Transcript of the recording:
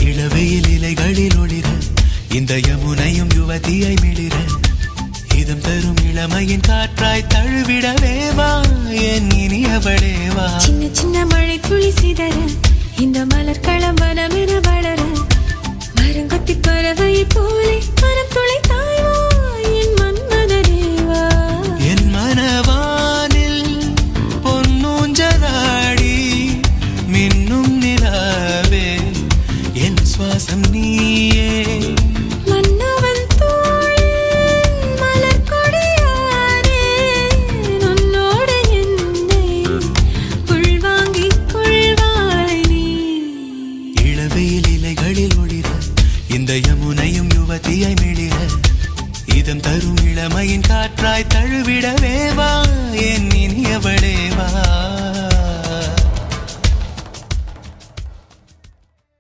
இளவெயில் இலைகளில் ஒளிர இந்த யமுனையும் யுவதியை மிளிர இதம் தரும் இளமையின் காற்றாய் தழுவிடவேவா என் இனியவளேவா. சின்ன சின்ன மழை துளி சிதற இந்த மலர் களம் வனமென வளர மரங்கொத்தி பறவை போலே மனம் துளை தாய்வா என் மன்மதனேவா. என் மனவானில் பொன்னூஞ்சலாடி மின்னும் நிலாவே என் சுவாசம் நீயே. மன்னவன் தோளில் மலர் கொடியானே உன்னோடு என்னை உள்வாங்கிக் கொள்வாய் நீ. இளவெயில் இலைகளில் ஒளிர இந்த யமுனையும் யுவதியை மிளிர இதம் தரும் இளமையின் காற்றாய் தழுவிடவேவா என் இனியவளேவா.